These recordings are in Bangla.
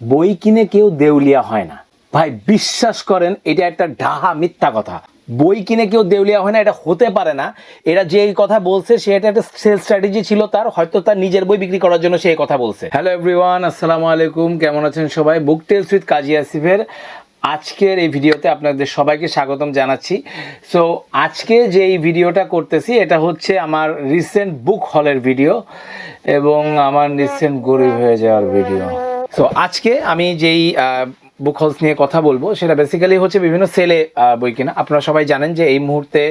বই কিনে কেউ দেউলিয়া হয় না ভাই, বিশ্বাস করেন এটা একটা ঢাহা মিথ্যা কথা। বই কিনে কেউ দেউলিয়া হয় না, এটা হতে পারে না। এরা যে কথা বলছে সে এটা একটা সেল স্ট্র্যাটেজি ছিল তার, হয়তো তার নিজের বই বিক্রি করার জন্য সে এই কথা বলছে। হ্যালো এভরিওয়ান, আসসালামু আলাইকুম, কেমন আছেন সবাই? বুক টেলস উইথ কাজী আসিফের আজকের এই ভিডিওতে আপনাদের সবাইকে স্বাগতম জানাচ্ছি। সো আজকে যে এই ভিডিওটা করতেছি এটা হচ্ছে আমার রিসেন্ট বুক হলের ভিডিও এবং আমার রিসেন্ট গরিব হয়ে যাওয়ার ভিডিও। সো আজকে আমি যেই বুক হলস নিয়ে কথা বলবো সেটা বেসিক্যালি হচ্ছে বিভিন্ন সেলে বই কেনা। আপনারা সবাই জানেন যে এই মুহূর্তে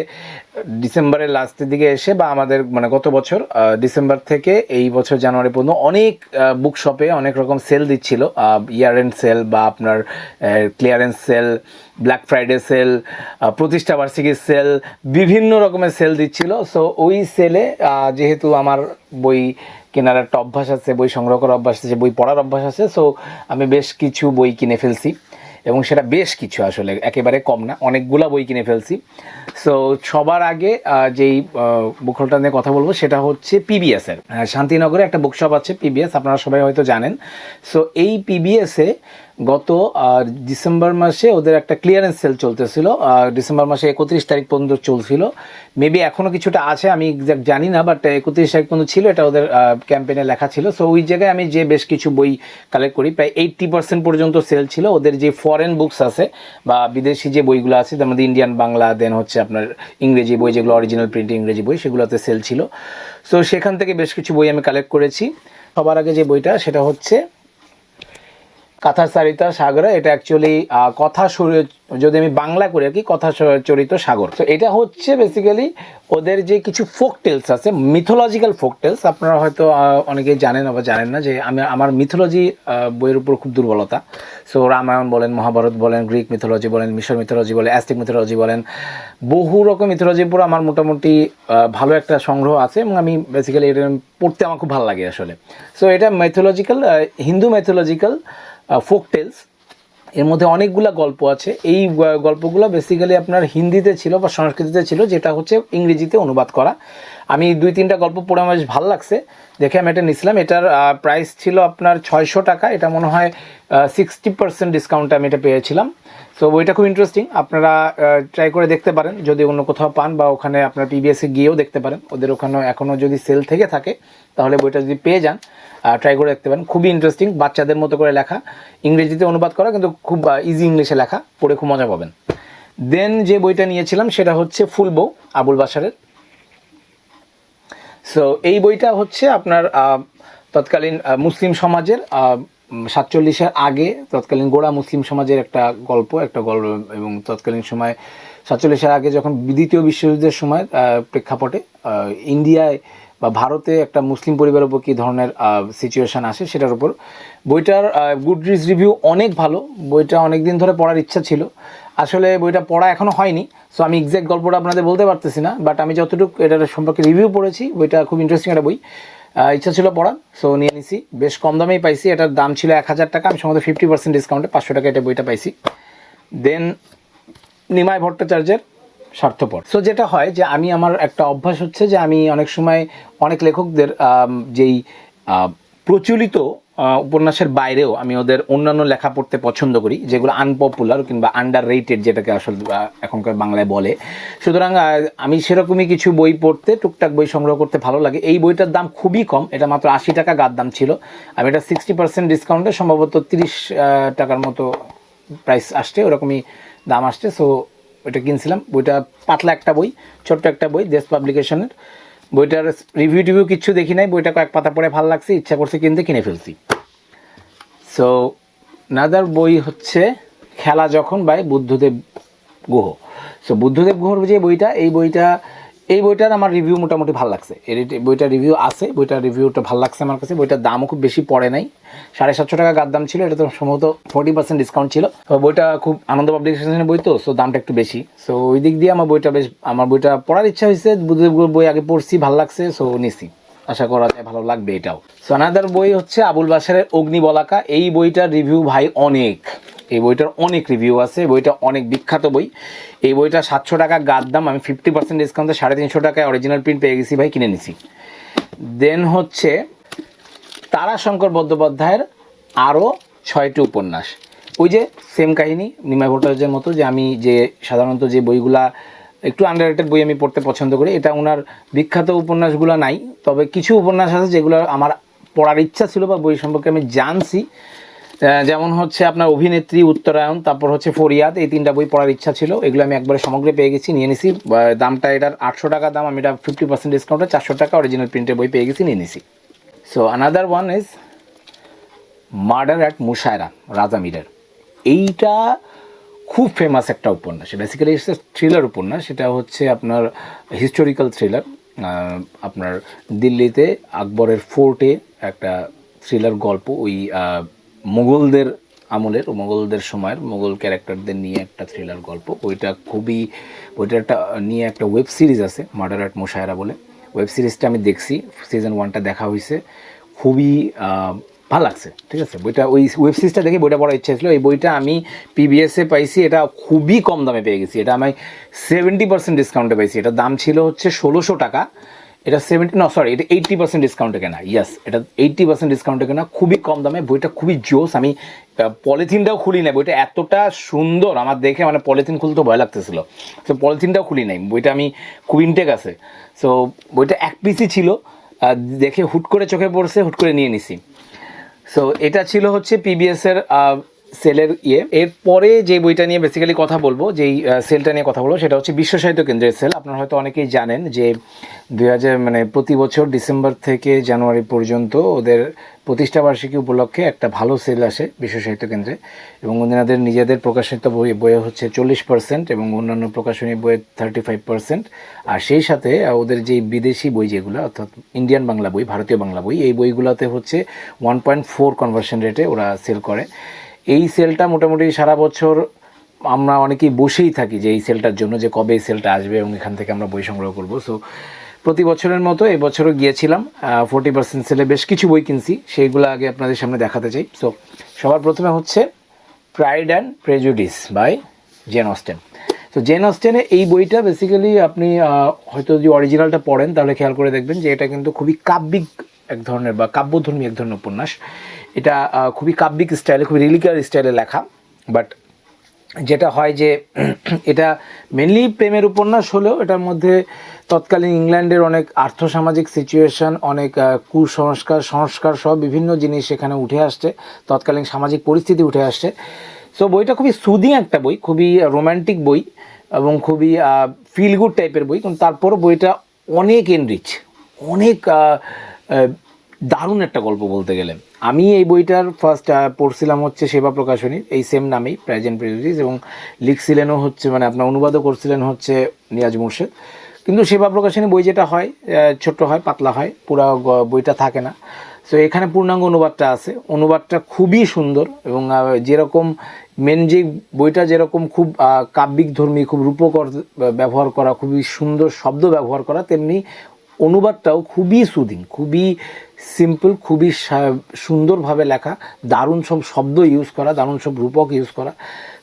ডিসেম্বরের লাস্টের দিকে এসে বা আমাদের মানে গত বছর ডিসেম্বর থেকে এই বছর জানুয়ারি পর্যন্ত অনেক বুক শপে অনেক রকম সেল দিচ্ছিল, ইয়ার এন্ড সেল বা আপনার clearance sale, Black Friday sale, প্রতিষ্ঠা বার্ষিকীর সেল, বিভিন্ন রকমের সেল দিচ্ছিল। সো ওই সেলে যেহেতু আমার বই কেনার একটা অভ্যাস আছে, বই সংগ্রহ করার অভ্যাস আছে, বই পড়ার অভ্যাস আছে, সো আমি বেশ কিছু বই কিনে ফেলছি এবং সেটা বেশ কিছু, আসলে একেবারে কম না, অনেকগুলা বই কিনে ফেলছি। সো সবার আগে যেই বুক হলটা নিয়ে কথা বলবো সেটা হচ্ছে পিবিএসের। শান্তিনগরে একটা বুকশপ আছে পিবিএস, আপনারা সবাই হয়তো জানেন। সো এই পিবিএসে গত ডিসেম্বর মাসে ওদের একটা ক্লিয়ারেন্স সেল চলতেছিল, ডিসেম্বর মাসে 31 তারিখ পর্যন্ত চলছিল। মেবি এখনও কিছুটা আছে, আমি এক্সাক্ট জানি না, বাট 31 তারিখ পর্যন্ত ছিল, এটা ওদের ক্যাম্পেইনে লেখা ছিল। সো ওই জায়গায় আমি যে বেশ কিছু বই কালেক্ট করি, প্রায় 80% পর্যন্ত সেল ছিল। ওদের যে ফরেন বুকস আছে বা বিদেশি যে বইগুলো আছে, তার মধ্যে ইন্ডিয়ান বাংলা, দেন হচ্ছে আপনার ইংরেজি বই, যেগুলো অরিজিনাল প্রিন্ট ইংরেজি বই, সেগুলোতে সেল ছিল। সো সেখান থেকে বেশ কিছু বই আমি কালেক্ট করেছি। সবার আগে যে বইটা সেটা হচ্ছে কথাচারিতা সাগর। এটা অ্যাকচুয়ালি কথা যদি আমি বাংলা করি আর কি, কথা চরিত সাগর। তো এটা হচ্ছে বেসিক্যালি ওদের যে কিছু ফোক টেলস আছে, মিথোলজিক্যাল ফোক টেলস। আপনারা হয়তো অনেকেই জানেন আবার জানেন না যে আমার মিথোলজি বইয়ের উপর খুব দুর্বলতা। সো রামায়ণ বলেন, মহাভারত বলেন, গ্রিক মিথোলজি বলেন, মিশর মিথোলজি বলেন, অ্যাস্টিক মিথোলজি বলেন, বহু রকম মিথোলজির উপর আমার মোটামুটি ভালো একটা সংগ্রহ আছে এবং আমি বেসিক্যালি এটা পড়তে আমার খুব ভালো লাগে আসলে। সো এটা mythological, Hindu mythological folk tales. এর মধ্যে অনেকগুলো গল্প আছে। এই গল্পগুলো বেসিক্যালি আপনার হিন্দিতে ছিল বা সংস্কৃতিতে ছিল, যেটা হচ্ছে ইংরেজিতে অনুবাদ করা। আমি 2-3টা গল্প পড়ে আমার বেশ ভালো লাগছে দেখে আমি এটা নিয়েছিলাম। এটার প্রাইস ছিল আপনার 600 টাকা। এটা মনে হয় 60% ডিসকাউন্টে আমি এটা পেয়েছিলাম। সো বইটা খুব ইন্টারেস্টিং, আপনারা ট্রাই করে দেখতে পারেন যদি অন্য কোথাও পান, বা ওখানে আপনার পিবিএসে গিয়েও দেখতে পারেন। ওদের ওখানে এখনও যদি সেল থেকে থাকে তাহলে বইটা যদি পেয়ে যান ট্রাই করে দেখতে পারেন। খুবই ইন্টারেস্টিং, বাচ্চাদের মতো করে লেখা, ইংরেজিতে অনুবাদ করা, কিন্তু খুব ইজি ইংলিশে লেখা, পড়ে খুব মজা পাবেন। দেন যে বইটা নিয়েছিলাম সেটা হচ্ছে ফুল বউ, আবুল বাশারের। সো এই বইটা হচ্ছে আপনার তৎকালীন মুসলিম সমাজের 47-এর আগে তৎকালীন গোড়া মুসলিম সমাজের একটা গল্প এবং তৎকালীন সময় 47-এর আগে যখন দ্বিতীয় বিশ্বযুদ্ধের সময় প্রেক্ষাপটে ইন্ডিয়ায় বা ভারতে একটা মুসলিম পরিবারের উপর কী ধরনের সিচুয়েশান আসে সেটার উপর। বইটার গুডরিডস রিভিউ অনেক ভালো। বইটা অনেক দিন ধরে পড়ার ইচ্ছা ছিল, আসলে বইটা পড়া এখনও হয়নি। সো আমি এক্স্যাক্ট গল্পটা আপনাদের বলতে পারতেছি না, বাট আমি যতটুকু এটার সম্পর্কে রিভিউ পড়েছি, বইটা খুব ইন্টারেস্টিং একটা বই, ইচ্ছা ছিল পড়ার। সো নিয়ে নিছি, বেশ কম দামেই পাইছি। এটার দাম ছিল 1000 টাকা, আমি সম্ভবত 50% ডিসকাউন্টে 500 টাকা এটা বইটা পাইছি। দেন নিমাই ভট্টাচার্যের স্বার্থপর। সো যেটা হয় যে আমি আমার একটা অভ্যাস হচ্ছে যে আমি অনেক সময় অনেক লেখকদের যেই প্রচলিত উপন্যাসের বাইরেও আমি ওদের অন্যান্য লেখা পড়তে পছন্দ করি, যেগুলো আনপপুলার কিংবা আন্ডার রেটেড, যেটাকে আসলে এখনকার বাংলায় বলে। সুতরাং আমি সেরকমই কিছু বই পড়তে, টুকটাক বই সংগ্রহ করতে ভালো লাগে। এই বইটার দাম খুবই কম, এটা মাত্র 80 টাকা গাদ দাম ছিল। আমি এটা 60% ডিসকাউন্টে সম্ভবত 30 টাকার মতো প্রাইস আসছে, ওরকমই দাম আসছে। সো ওইটা কিনছিলাম। বইটা পাতলা একটা বই, ছোট্ট একটা বই, দেশ পাবলিকেশনের। বইটার রিভিউ কিচ্ছু দেখি নাই, বইটা কয়েক পাতা পড়ে ভালো লাগছে, ইচ্ছা করছে কিনতে, কিনে ফেলছি। সো নাদার বই হচ্ছে খেলা যখন বাই বুদ্ধদেব গুহ। সো বুদ্ধদেব গুহর যে বইটা, এই বইটার আমার রিভিউ মোটামুটি ভালো লাগছে। বইটার রিভিউ আছে, বইটার রিভিউটা ভালো লাগছে আমার কাছে। বইটার দামও খুব বেশি পড়ে নাই, 750 টাকা গাদ দাম ছিল। এটা তো সম্ভবত 40% ডিসকাউন্ট ছিল। তো বইটা খুব আনন্দ পাবলিকেশনের বই, তো সো দামটা একটু বেশি। সো ওই দিক দিয়ে আমার বইটা পড়ার ইচ্ছা হয়েছে। বুদ্ধদেব গুহর বই আগে পড়ছি, ভালো লাগছে, সো নিছি, আশা করা যায় ভালো লাগবে এটাও। সো আনাদার বই হচ্ছে আবুল বাশারের অগ্নিবলাকা। এই বইটার রিভিউ ভাই অনেক, এই বইটার অনেক রিভিউ আছে, বইটা অনেক বিখ্যাত বই। এই বইটা 700 টাকা গাদ দাম, আমি 50% ডিসকাউন্টে 350 টাকায় অরিজিনাল প্রিন্ট পেয়ে গেছি ভাই, কিনে নিছি। দেন হচ্ছে তারাশঙ্কর বন্দ্যোপাধ্যায়ের আরও 6টি উপন্যাস। ওই যে সেম কাহিনী নিমাই ভট্টাচার্যের মতো, যে আমি যে সাধারণত যে বইগুলা একটু আন্ডাররেটেড বই আমি পড়তে পছন্দ করি, এটা ওনার বিখ্যাত উপন্যাসগুলো নাই, তবে কিছু উপন্যাস আছে যেগুলো আমার পড়ার ইচ্ছা ছিল বা বই সম্পর্কে আমি জানছি। যেমন হচ্ছে আপনার অভিনেত্রী, উত্তরায়ণ, তারপর হচ্ছে ফরিয়াদ, এই 3টা বই পড়ার ইচ্ছা ছিল। এগুলো আমি একবারে সমগ্রে পেয়ে গেছি, নিয়ে নিছি। দামটা এটার 800 টাকা দাম, আমি এটা 50% ডিসকাউন্টে 400 টাকা অরিজিনাল প্রিন্টের বই পেয়ে গেছি, নিয়ে নিছি। So another one is murder at Mushaira, Raja মীরের। এইটা খুব ফেমাস একটা উপন্যাস। বেসিক্যালি ইটস থ্রিলার উপন্যাস। সেটা হচ্ছে আপনার হিস্টোরিক্যাল থ্রিলার। আপনার দিল্লিতে আকবরের ফোর্টে একটা থ্রিলার গল্প, ওই মুঘলদের আমলের, মুঘলদের সময়ের মুঘল ক্যারেক্টারদের নিয়ে একটা থ্রিলার গল্প। ওইটা একটা নিয়ে একটা ওয়েব সিরিজ আছে, মার্ডার অ্যাট মুশায়রা বলে। ওয়েব সিরিজটা আমি দেখছি, সিজন 1টা দেখা হয়েছে, খুবই ভালো লাগছে। ঠিক আছে, বইটা ওই ওয়েব সিরিজটা দেখে বইটা পড়ার ইচ্ছা ছিল। এই বইটা আমি পিবিএসে পাইছি, এটা খুবই কম দামে পেয়ে গেছি। এটা আমি 70% ডিসকাউন্টে পাইছি। এটার দাম ছিল হচ্ছে 1600 টাকা, এটা এটা 80% ডিসকাউন্টে কেনা। ইয়েস, এটা 80% ডিসকাউন্টে কেনা, খুবই কম দামে। বইটা খুবই জোস। আমি পলিথিনটাও খুলি নাই, বইটা এতটা সুন্দর আমার দেখে, মানে পলিথিন খুলতে ভয় লাগতেছিল, তো পলিথিনটাও খুলি নাই। বইটা আমি খুব ইনটেক আছে। সো বইটা এক পিসই ছিল, দেখে হুট করে চোখে পড়ছে, হুট করে নিয়ে নিছি। সো এটা ছিল হচ্ছে পিবিএসের সেলের ইয়ে। এরপরে যে বইটা নিয়ে বেসিক্যালি কথা বলবো, যেই সেলটা নিয়ে কথা বলবো, সেটা হচ্ছে বিশ্ব সাহিত্য কেন্দ্রের সেল। আপনারা হয়তো অনেকেই জানেন যে 2000 মানে প্রতি বছর ডিসেম্বর থেকে জানুয়ারি পর্যন্ত ওদের প্রতিষ্ঠাবার্ষিকী উপলক্ষে একটা ভালো সেল আসে বিশ্ব সাহিত্য কেন্দ্রে, এবং ওনাদের নিজেদের প্রকাশিত বইয়ে হচ্ছে 40% এবং অন্যান্য প্রকাশনী বইয়ে 35%। আর সেই সাথে ওদের যেই বিদেশি বই যেগুলো, অর্থাৎ ইন্ডিয়ান বাংলা বই, ভারতীয় বাংলা বই, এই বইগুলোতে হচ্ছে 1.4 কনভার্সন রেটে ওরা সেল করে। এই সেলটা মোটামুটি সারা বছর আমরা অনেকেই বসেই থাকি যে এই সেলটার জন্য, যে কবে এই সেলটা আসবে এবং এখান থেকে আমরা বই সংগ্রহ করব। সো প্রতি বছরের মতো এবছরও গিয়েছিলাম, 40% সেলে বেশ কিছু বই কিনছি, সেইগুলো আগে আপনাদের সামনে দেখাতে চাই। সো সবার প্রথমে হচ্ছে pride and prejudice by Jane Austen. তো জেন অস্টেনের এই বইটা বেসিক্যালি আপনি হয়তো যদি অরিজিনালটা পড়েন তাহলে খেয়াল করে দেখবেন যে এটা কিন্তু খুবই কাব্যিক এক ধরনের বা কাব্যধর্মী এক ধরনের উপন্যাস। এটা খুবই কাব্যিক স্টাইলে, খুবই রিলিকার স্টাইলে লেখা। বাট যেটা হয় যে এটা মেনলি প্রেমের উপন্যাস হলেও এটার মধ্যে তৎকালীন ইংল্যান্ডের অনেক আর্থসামাজিক সিচুয়েশন, অনেক কুসংস্কার, সংস্কার সহ বিভিন্ন জিনিস এখানে উঠে আসছে, তৎকালীন সামাজিক পরিস্থিতি উঠে আসছে। সো বইটা খুবই সুদিং একটা বই, খুবই রোম্যান্টিক বই এবং খুবই ফিল গুড টাইপের বই, কিন্তু তারপরও বইটা অনেক এনরিচ, অনেক দারুণ একটা গল্প বলতে গেলে। আমি এই বইটার ফার্স্ট পড়ছিলাম হচ্ছে সেবা প্রকাশনীর, এই সেম নামেই প্রাইড অ্যান্ড প্রেজুডিস, এবং লিখছিলেনও হচ্ছে, মানে আপনার অনুবাদও করছিলেন হচ্ছে নিয়াজ মুর্শেদ। কিন্তু সেবা প্রকাশনী বই যেটা হয় ছোট্ট হয়, পাতলা হয়, পুরো বইটা থাকে না। সো এখানে পূর্ণাঙ্গ অনুবাদটা আছে, অনুবাদটা খুবই সুন্দর, এবং যেরকম মেন যে বইটা যেরকম খুব কাব্যিক ধর্মী, খুব রূপকর ব্যবহার করা, খুবই সুন্দর শব্দ ব্যবহার করা, তেমনি অনুবাদটাও খুবই সুদিং, খুবই সিম্পল, খুবই সুন্দরভাবে লেখা, দারুণ সব শব্দ ইউজ করা, দারুণ সব রূপক ইউজ করা।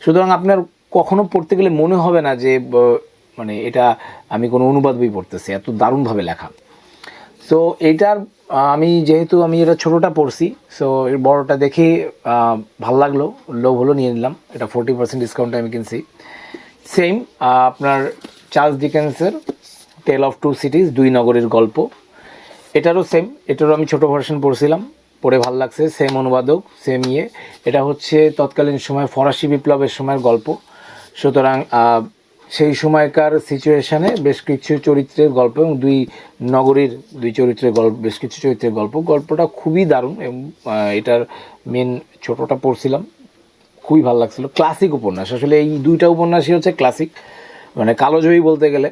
সুতরাং আপনার কখনো পড়তে গেলে মনে হবে না যে মানে এটা আমি কোনো অনুবাদ বই পড়তেছি, এত দারুণভাবে লেখা। সো এইটার যেহেতু আমি এটা ছোটোটা পড়ছি, সো এর বড়োটা দেখে ভালো লাগলো, লোভ হলো, নিয়ে নিলাম। এটা 40% ডিসকাউন্টে আমি কিনছি। সেম আপনার চার্লস ডিকেন্সের টেল অফ টু সিটিজ, দুই নগরীর গল্প, এটারও সেম, এটারও আমি ছোটো ভার্সন পড়ছিলাম, পড়ে ভালো লাগছে। সেম অনুবাদক, সেম ইয়ে। এটা হচ্ছে তৎকালীন সময় ফরাসি বিপ্লবের সময়ের গল্প, সুতরাং সেই সময়কার সিচুয়েশানে বেশ কিছু চরিত্রের গল্প এবং দুই নগরীর দুই চরিত্রের গল্প, বেশ কিছু চরিত্রের গল্প। গল্পটা খুবই দারুণ এবং এটার মেন ছোটোটা পড়ছিলাম, খুবই ভালো লাগছিলো। ক্লাসিক উপন্যাস, আসলে এই দুইটা উপন্যাসই হচ্ছে ক্লাসিক, মানে কালোজয়ী বলতে গেলে।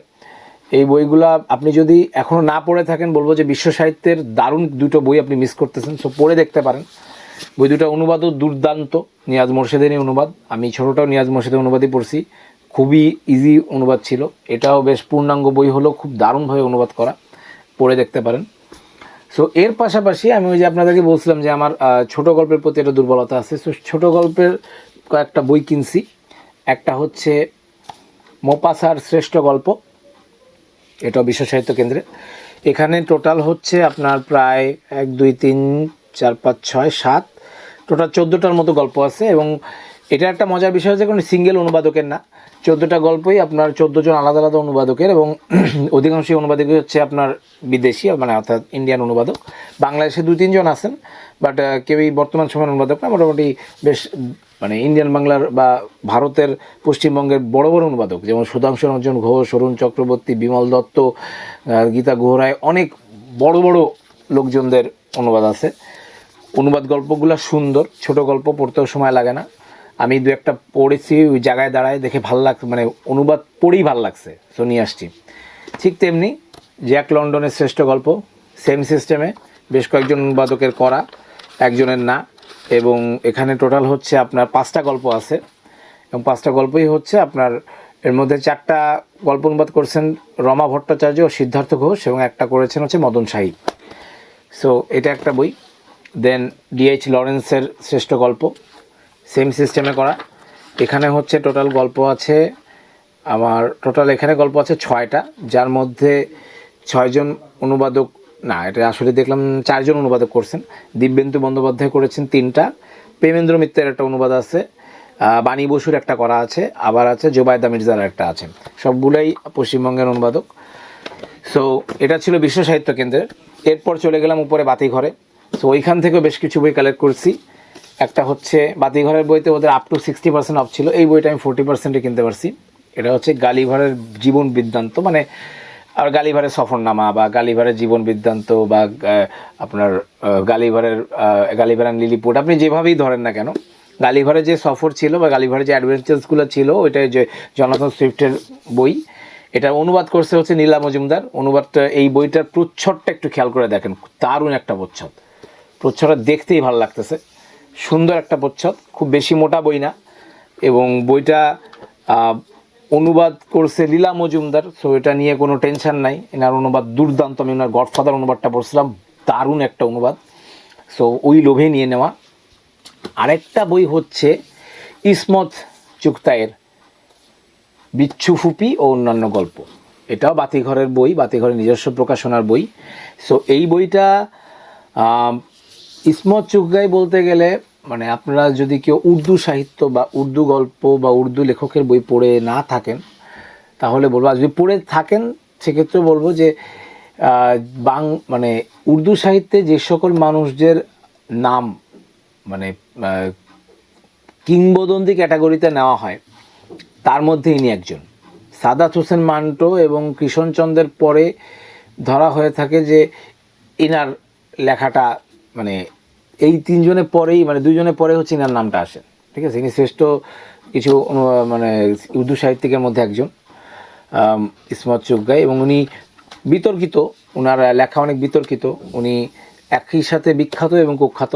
এই বইগুলো আপনি যদি এখনও না পড়ে থাকেন, বলবো যে বিশ্ব সাহিত্যের দারুণ দুটো বই আপনি মিস করতেছেন। সো পড়ে দেখতে পারেন। বই দুটো অনুবাদও দুর্দান্ত, নিয়াজ মোর্শেদেরই অনুবাদ। আমি ছোটোটাও নিয়াজ মোর্শেদের অনুবাদই পড়ছি, খুবই ইজি অনুবাদ ছিল। এটাও বেশ পূর্ণাঙ্গ বই হলো, খুব দারুণভাবে অনুবাদ করা, পড়ে দেখতে পারেন। সো এর পাশাপাশি আমি ওই যে আপনাদেরকে বলছিলাম যে আমার ছোটো গল্পের প্রতি একটা দুর্বলতা আছে। সো ছোটো গল্পের কয়েকটা বই কিনছি। একটা হচ্ছে মোপাসার শ্রেষ্ঠ গল্প, এটাও বিশ্ব সাহিত্য কেন্দ্রে। এখানে টোটাল হচ্ছে আপনার প্রায় 1 2 3 4 5 6 7 টোটাল 14টার মতো গল্প আছে এবং এটা একটা মজার বিষয় হচ্ছে কোনো সিঙ্গেল অনুবাদকের না, 14টা গল্পই আপনার 14 জন আলাদা আলাদা অনুবাদকের এবং অধিকাংশই অনুবাদক হচ্ছে আপনার বিদেশি, মানে অর্থাৎ ইন্ডিয়ান অনুবাদক। বাংলাদেশে 2-3 জন আছেন, বাট কেউই বর্তমান সময়ের অনুবাদক না, মোটামুটি বেশ মানে ইন্ডিয়ান বাংলার বা ভারতের পশ্চিমবঙ্গের বড় বড় অনুবাদক, যেমন সুধাংশু রঞ্জন ঘোষ, অরুণ চক্রবর্তী, বিমল দত্ত, গীতা গুহরায়, অনেক বড় বড় লোকজনদের অনুবাদ আছে। অনুবাদ গল্পগুলো সুন্দর, ছোট গল্প, পড়তেও সময় লাগে না। আমি 2-একটা পড়েছি, ওই জায়গায় দাঁড়ায় দেখে ভাল লাগছে, মানে অনুবাদ পড়েই ভাল লাগছে, তো নিয়ে আসছি। ঠিক তেমনি জ্যাক লন্ডনের শ্রেষ্ঠ গল্প, সেম সিস্টেমে বেশ কয়েকজন অনুবাদকের করা, একজনের না। এবং এখানে টোটাল হচ্ছে আপনার 5টা গল্প আছে এবং 5টা গল্পই হচ্ছে আপনার, এর মধ্যে 4টা গল্প অনুবাদ করেছেন রমা ভট্টাচার্য ও সিদ্ধার্থ ঘোষ এবং একটা করেছেন হচ্ছে মদন শাহী। সো এটা একটা বই। দেন ডিএইচ লরেন্সের শ্রেষ্ঠ গল্প, সেম সিস্টেমে করা। এখানে হচ্ছে টোটাল গল্প আছে আমার, টোটাল এখানে গল্প আছে 6টা, যার মধ্যে 6 জন অনুবাদক না, এটা আসলে দেখলাম 4 জন অনুবাদক করছেন। দিব্যেন্দু বন্দ্যোপাধ্যায় করেছেন 3টা, প্রেমেন্দ্র মিত্রের একটা অনুবাদ আছে, বাণী বসুর একটা করা আছে, আবার আছে জোবায়দা মির্জার একটা আছে, সবগুলাই পশ্চিমবঙ্গের অনুবাদক। সো এটা ছিল বিশ্ব সাহিত্য কেন্দ্রের। এরপর চলে গেলাম উপরে বাতিঘরে। সো ওইখান থেকেও বেশ কিছু বই কালেক্ট করছি। একটা হচ্ছে বাতিঘরের বইতে ওদের আপ টু 60% অফ ছিল, এই বইটা আমি 40%-এ কিনতে পারছি। এটা হচ্ছে গালিভারের জীবন বৃত্তান্ত, মানে আর গালিভারের সফরনামা বা গালিভারের জীবন বৃত্তান্ত বা আপনার গালিভারের গালিভার অ্যান্ড লিলিপুট, আপনি যেভাবেই ধরেন না কেন, গালিভারের যে সফর ছিল বা গালিভারের যে অ্যাডভেঞ্চার্সগুলো ছিল, ওইটা যে জনাথন সুইফটের বই। এটা অনুবাদ করছে হচ্ছে নীলা মজুমদার। অনুবাদটা, এই বইটার প্রচ্ছদটা একটু খেয়াল করে দেখেন, দারুণ একটা প্রচ্ছদ, প্রচ্ছদটা দেখতেই ভালো লাগতেছে, সুন্দর একটা প্রচ্ছদ, খুব বেশি মোটা বই না। এবং বইটা অনুবাদ করছে লীলা মজুমদার, সো এটা নিয়ে কোনো টেনশন নাই, এনার অনুবাদ দুর্দান্ত। আমি ওনার গডফাদার অনুবাদটা পড়ছিলাম, দারুণ একটা অনুবাদ, সো ওই লোভে নিয়ে নেওয়া। আরেকটা বই হচ্ছে ইসমত চুগতাইয়ের বিচ্ছু ফুপি ও অন্যান্য গল্প, এটাও বাতিঘরের বই, বাতিঘরের নিজস্ব প্রকাশনার বই। সো এই বইটা ইসমত চুগতাই বলতে গেলে, মানে আপনারা যদি কেউ উর্দু সাহিত্য বা উর্দু গল্প বা উর্দু লেখকের বই পড়ে না থাকেন, তাহলে বলবো, আর যদি পড়ে থাকেন সেক্ষেত্রে বলবো যে মানে উর্দু সাহিত্যে যে সকল মানুষদের নাম মানে কিংবদন্তি ক্যাটাগরিতে নেওয়া হয়, তার মধ্যে ইনি একজন। সাদাত হোসেন মান্টো এবং কৃষ্ণচন্দ্রের পরে ধরা হয়ে থাকে যে ইনার লেখাটা, মানে এই 3 জনের পরেই, মানে 2 জনের পরে হচ্ছে ইনার নামটা আসে, ঠিক আছে। ইনি শ্রেষ্ঠ কিছু মানে উর্দু সাহিত্যিকের মধ্যে একজন, ইসমত চুগতাই। এবং উনি বিতর্কিত, ওনার লেখা অনেক বিতর্কিত, উনি একই সাথে বিখ্যাত এবং কুখ্যাত।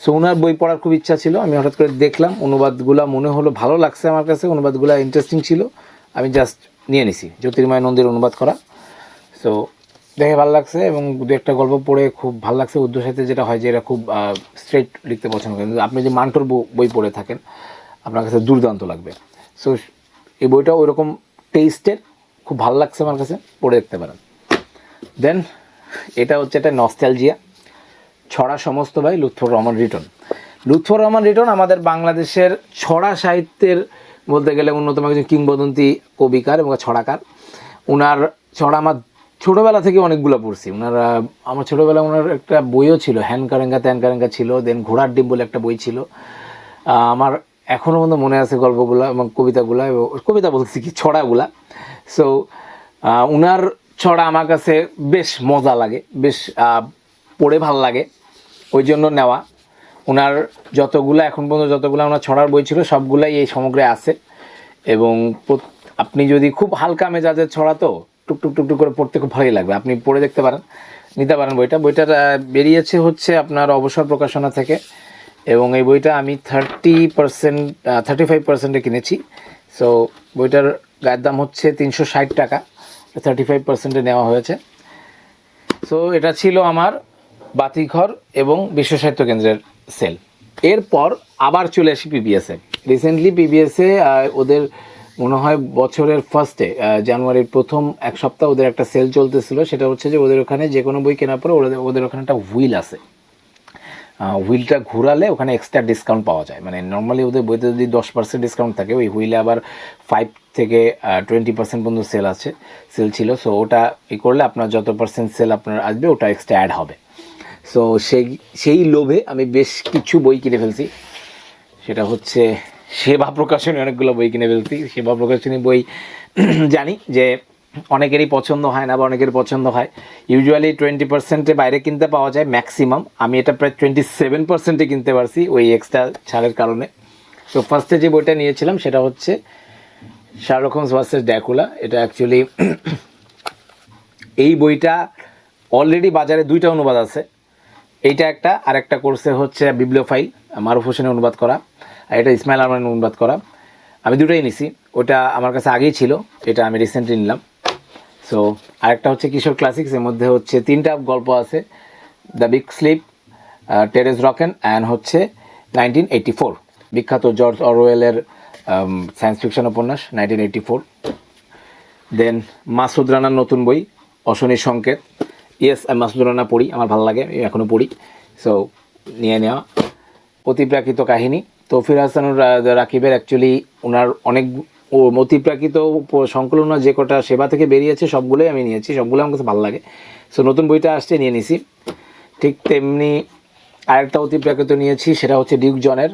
সো ওনার বই পড়ার খুব ইচ্ছা ছিল, আমি হঠাৎ করে দেখলাম অনুবাদগুলো, মনে হলো ভালো লাগছে আমার কাছে, অনুবাদগুলো ইন্টারেস্টিং ছিল, আমি জাস্ট নিয়ে নিছি। জ্যোতির্ময় নন্দীর অনুবাদ করা, সো দেখে ভালো লাগছে এবং 2-একটা গল্প পড়ে খুব ভালো লাগছে। উর্দু সাহিত্যে যেটা হয় যে এরা খুব স্ট্রেট লিখতে পছন্দ করেন, আপনি যে মান্টোর বই পড়ে থাকেন আপনার কাছে দুর্দান্ত লাগবে। সো এই বইটা ওইরকম টেস্টের, খুব ভালো লাগছে আমার কাছে, পড়ে দেখতে পারেন। দেন এটা হচ্ছে একটা নস্টালজিয়া, ছড়া সমস্ত ভাই লুৎফর রহমান রিটন। লুৎফর রহমান রিটন আমাদের বাংলাদেশের ছড়া সাহিত্যের বলতে গেলে অন্যতম একজন কিংবদন্তি কবিকার এবং ছড়াকার। ওনার ছড়া আমার ছোটোবেলা থেকে অনেকগুলো পড়ছি। আমার ছোটোবেলা ওনার একটা বইও ছিল, হ্যান কারেঙ্গা ত্যান কারেঙ্গা ছিল, দেন ঘোড়ার ডিম বলে একটা বই ছিল। আমার এখনও পর্যন্ত মনে আছে গল্পগুলো এবং কবিতাগুলো, কবিতা বলছি কি, ছড়াগুলা। সো ওনার ছড়া আমার কাছে বেশ মজা লাগে, বেশ পড়ে ভাল লাগে, ওই জন্য নেওয়া। ওনার যতগুলো এখন পর্যন্ত যতগুলো ওনার ছড়ার বই ছিল সবগুলাই এই সমগ্রে আছে। এবং আপনি যদি খুব হালকা মেজাজের ছড়া, তো টুকটুক টুকটুক করে পড়তে খুব ভালোই লাগবে, আপনি পড়ে দেখতে পারেন, নিতে পারেন বইটা। বইটা বেরিয়েছে হচ্ছে আপনার অবসর প্রকাশনা থেকে, এবং এই বইটা আমি 35%-এ কিনেছি। সো বইটার গায়ের দাম হচ্ছে 360 টাকা, 35%-এ নেওয়া হয়েছে। সো এটা ছিল আমার বাতিঘর এবং বিশ্ব সাহিত্য কেন্দ্রের সেল। এরপর আবার চলে আসি পিবিএসে। রিসেন্টলি পিবিএসে ওদের মনে হয় বছরের ফার্স্টে, জানুয়ারির প্রথম 1 সপ্তাহ ওদের একটা সেল চলতেছিল। সেটা হচ্ছে যে ওদের ওখানে যে কোনো বই কেনার পরে ওদের ওখানে একটা হুইল আছে, হুইলটা ঘুরালে ওখানে এক্সট্রা ডিসকাউন্ট পাওয়া যায়, মানে নর্মালি ওদের বইতে যদি 10% ডিসকাউন্ট থাকে, ওই হুইলে আবার 5 থেকে 20% পর্যন্ত সেল ছিল। সো ওটা করলে আপনার যত পার্সেন্ট সেল আপনার আসবে ওটা এক্সট্রা অ্যাড হবে। সো সেই লোভে আমি বেশ কিছু বই কিনে ফেলছি। সেটা হচ্ছে সেবা প্রকাশনী, অনেকগুলো বই কিনে ফেলছি। সেবা প্রকাশনী বই জানি যে অনেকেরই পছন্দ হয় না বা অনেকের পছন্দ হয়। ইউজুয়ালি 20%-এ বাইরে কিনতে পাওয়া যায় ম্যাক্সিমাম, আমি এটা প্রায় 27%-এ কিনতে পারছি ওই এক্সট্রা ছাড়ের কারণে। তো ফার্স্টে যে বইটা নিয়েছিলাম সেটা হচ্ছে শার্লক হোমস ভার্সেস ড্র্যাকুলা। এটা অ্যাকচুয়ালি এই বইটা অলরেডি বাজারে 2টা অনুবাদ আছে, এইটা একটা, আর একটা কোর্সে হচ্ছে বিবলিওফাইল, মারুফ হোসেনের অনুবাদ করা, আর এটা ইসমাইল আরমানের অনুবাদ করা। আমি দুটোই নিছি, ওটা আমার কাছে আগেই ছিল, এটা আমি রিসেন্টলি নিলাম। সো আরেকটা হচ্ছে কিশোর ক্লাসিক্স, এর মধ্যে হচ্ছে 3টা গল্প আছে, দ্য বিগ স্লিপ, টেরেস রকেন অ্যান্ড হচ্ছে 1984, বিখ্যাত জর্জ অরওয়েলের সায়েন্স ফিকশন উপন্যাস 1984। দেন মাসুদ রানার নতুন বই অশনির সংকেত। ইয়েস, আমি মাসুদ রানা পড়ি, আমার ভালো লাগে, এখনও পড়ি। সো নিয়ে নেওয়া। অতিপ্রাকৃত কাহিনী, তৌফির হাসানুর রাকিবের, অ্যাকচুয়ালি ওনার অনেক অতিপ্রাকৃত সংকলন যে কটা সেবা থেকে বেরিয়েছে সবগুলোই আমি নিয়েছি, সবগুলো আমার কাছে ভালো লাগে। সো নতুন বইটা আসছে, নিয়ে নিছি। ঠিক তেমনি আরেকটা অতিপ্রাকৃত নিয়েছি, সেটা হচ্ছে ডিউক জনের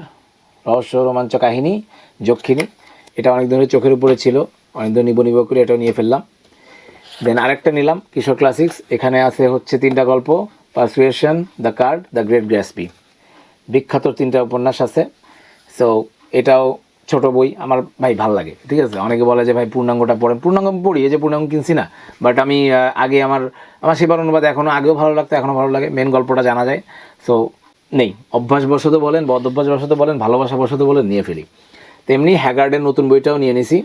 রহস্য রোমাঞ্চ কাহিনী যক্ষিণী। এটা অনেক ধরে চোখের উপরে ছিল, অনেক ধরে নিব করে এটাও নিয়ে ফেললাম। দেন আরেকটা নিলাম কিশোর ক্লাসিক্স, এখানে আছে হচ্ছে 3টা গল্প, persuasion, the card, the great Gatsby, বিখ্যাত 3টা উপন্যাস আছে। সো এটাও ছোট বই, আমার ভাই ভাল লাগে, ঠিক আছে। অনেকে বলে যে ভাই পূর্ণাঙ্গটা পড়েন, পূর্ণাঙ্গ পড়ি, এই যে পূর্ণাঙ্গ কিনছি না, বাট আমি আগে আমার সেবার অনুবাদ এখনও আগেও ভালো লাগতো, এখনও ভালো লাগে, মেন গল্পটা জানা যায়। সো নেই, অভ্যাসবশত বলেন, বদ অভ্যাসবশত বলেন, ভালোবাসাবশত বলেন, নিয়ে ফেলি। তেমনি হ্যাগার্ডের নতুন বইটাও নিয়ে নিছি,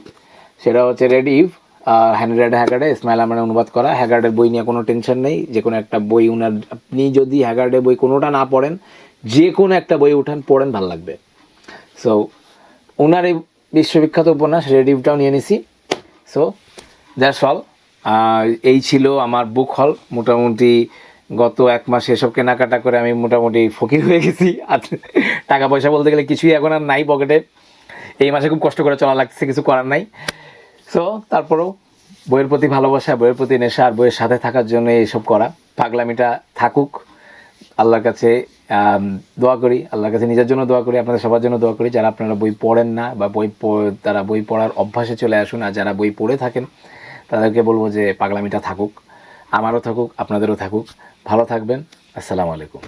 সেটা হচ্ছে রেড ইভ, হেনরি হ্যাগার্ডে, ইসমাইল আরমানের অনুবাদ করা। হ্যাগার্ডের বই নিয়ে কোনো টেনশন নেই, যে কোনো একটা বই উনার, আপনি যদি হ্যাগার্ডের বই কোনোটা না পড়েন, যে কোনো একটা বই উঠান পড়েন, ভালো লাগবে। সো ওনার এই বিশ্ববিখ্যাত উপন্যাস রেড ইভটাও নিয়ে নিছি। So that's all. এই ছিল আমার বুক হল। মোটামুটি গত 1 মাস এসব কেনাকাটা করে আমি মোটামুটি ফকির হয়ে গেছি, আর টাকা পয়সা বলতে গেলে কিছুই এখন আর নাই পকেটে। এই মাসে খুব কষ্ট করে চলা লাগছে, কিছু করার নাই। সো তারপরেও বইয়ের প্রতি ভালোবাসা, বইয়ের প্রতি নেশা, আর বইয়ের সাথে থাকার জন্য এইসব করা, পাগলামিটা থাকুক। আল্লাহর কাছে দোয়া করি, আল্লাহর কাছে নিজের জন্য দোয়া করি, আপনাদের সবার জন্য দোয়া করি। যারা আপনারা বই পড়েন না বা তারা বই পড়ার অভ্যাসে চলে আসুন, আর যারা বই পড়ে থাকেন তাদেরকে বলবো যে পাগলামিটা থাকুক, আমারও থাকুক, আপনাদেরও থাকুক। ভালো থাকবেন। আসসালামু আলাইকুম।